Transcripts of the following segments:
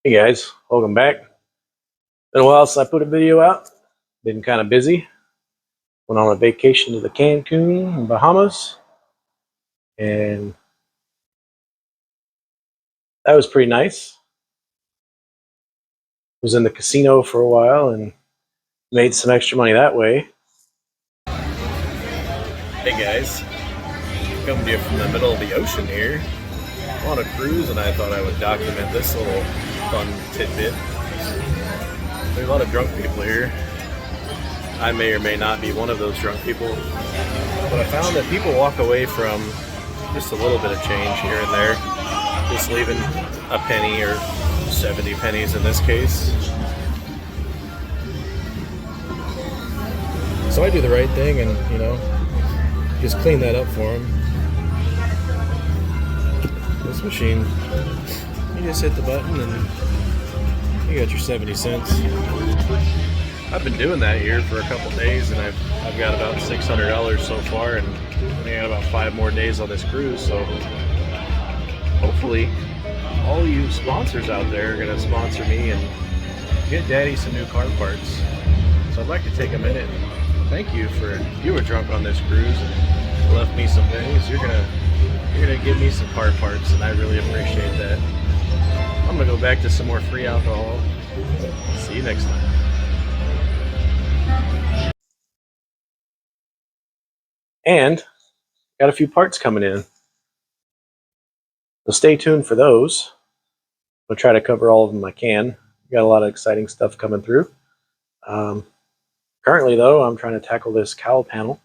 Hey guys, welcome back. Been a while since I put a video out. Been kind of busy. Went on a vacation to the Cancun in Bahamas, and that was pretty nice. Was in the casino for a while and made some extra money that way. Hey guys, coming to you from the middle of the ocean here. I'm on a cruise, and I thought I would document this little fun tidbit. There's a lot of drunk people here. I may or may not be one of those drunk people, but I found that people walk away from just a little bit of change here and there, just leaving a penny or 70 pennies in this case. So I do the right thing and, just clean that up for them. This machine, you just hit the button and you got your 70 cents. I've been doing that here for a couple days, and I've got about $600 so far, and I got about 5 more days on this cruise. So hopefully all you sponsors out there are going to sponsor me and get Daddy some new car parts. So I'd like to take a minute and thank you for, if you were drunk on this cruise and left me some pennies, you're gonna give me some car parts, and I really appreciate that. I'm gonna go back to some more free alcohol. See you next time. And got a few parts coming in, so stay tuned for those. I'll try to cover all of them I can. Got a lot of exciting stuff coming through. Currently though, I'm trying to tackle this cowl panel,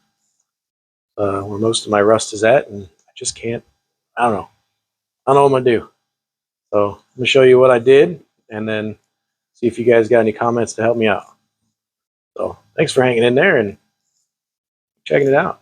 where most of my rust is at, and I just can't, I don't know what I'm gonna do. So I'm gonna show you what I did, and then see if you guys got any comments to help me out. So thanks for hanging in there and checking it out.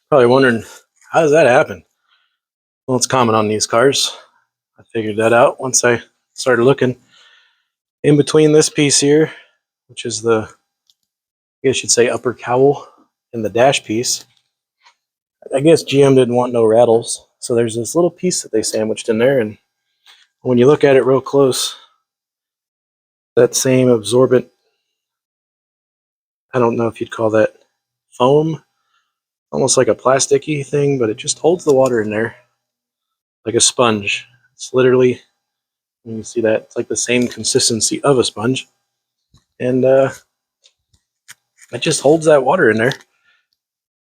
Probably wondering, how does that happen? Well, it's common on these cars. I figured that out once I started looking. In between this piece here, which is the, I guess you'd say, upper cowl, and the dash piece, I guess GM didn't want no rattles, so there's this little piece that they sandwiched in there, and when you look at it real close, that same absorbent, I don't know if you'd call that foam, almost like a plasticky thing, but it just holds the water in there like a sponge. It's literally, you can see that, it's like the same consistency of a sponge. And it just holds that water in there,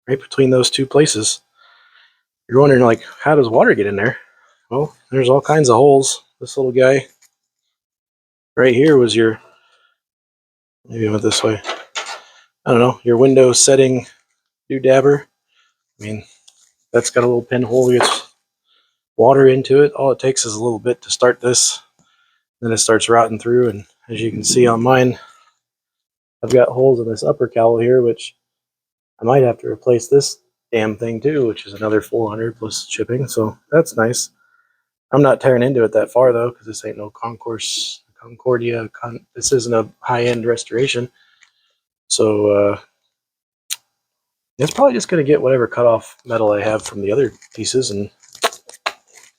right between those two places. You're wondering, like, how does water get in there? Well, there's all kinds of holes. This little guy right here was your, maybe I went this way, I don't know, your window setting doodabber. I mean, that's got a little pinhole that gets water into it. All it takes is a little bit to start this. Then it starts rotting through, and as you can see on mine, I've got holes in this upper cowl here, which I might have to replace this damn thing too, which is another $400 plus shipping, so that's nice. I'm not tearing into it that far though, because this ain't no Concordia. This isn't a high-end restoration, so it's probably just going to get whatever cut-off metal I have from the other pieces and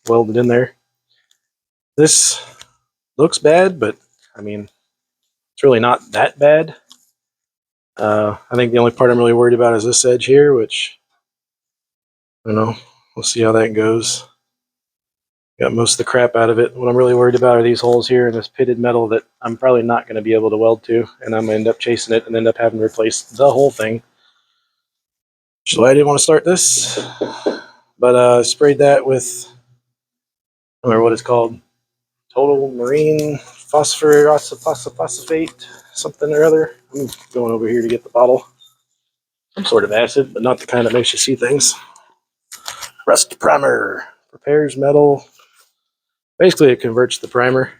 weld it in there. This looks bad, but I mean, it's really not that bad. I think the only part I'm really worried about is this edge here, which, I don't know, we'll see how that goes. Got most of the crap out of it. What I'm really worried about are these holes here and this pitted metal that I'm probably not going to be able to weld to, and I'm going to end up chasing it and end up having to replace the whole thing. Which is why I didn't want to start this. But I sprayed that with, I don't remember what it's called, Total Marine Phosphate, something or other. I'm going over here to get the bottle. Some sort of acid, but not the kind that makes you see things. Rust primer. Repairs metal. Basically, it converts the primer.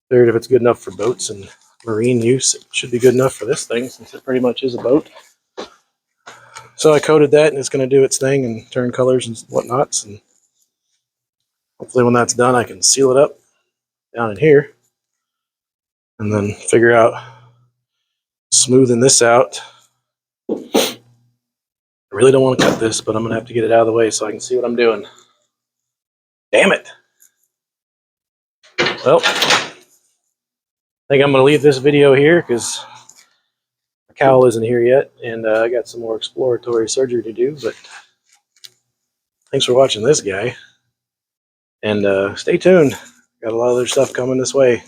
Figured if it's good enough for boats and marine use, it should be good enough for this thing, since it pretty much is a boat. So I coated that, and it's going to do its thing and turn colors and whatnots. And hopefully when that's done, I can seal it up down in here. And then figure out smoothing this out. I really don't want to cut this, but I'm going to have to get it out of the way so I can see what I'm doing. Damn it! Well, I think I'm going to leave this video here because the cowl isn't here yet, and I got some more exploratory surgery to do, but thanks for watching this guy, and stay tuned. Got a lot of other stuff coming this way.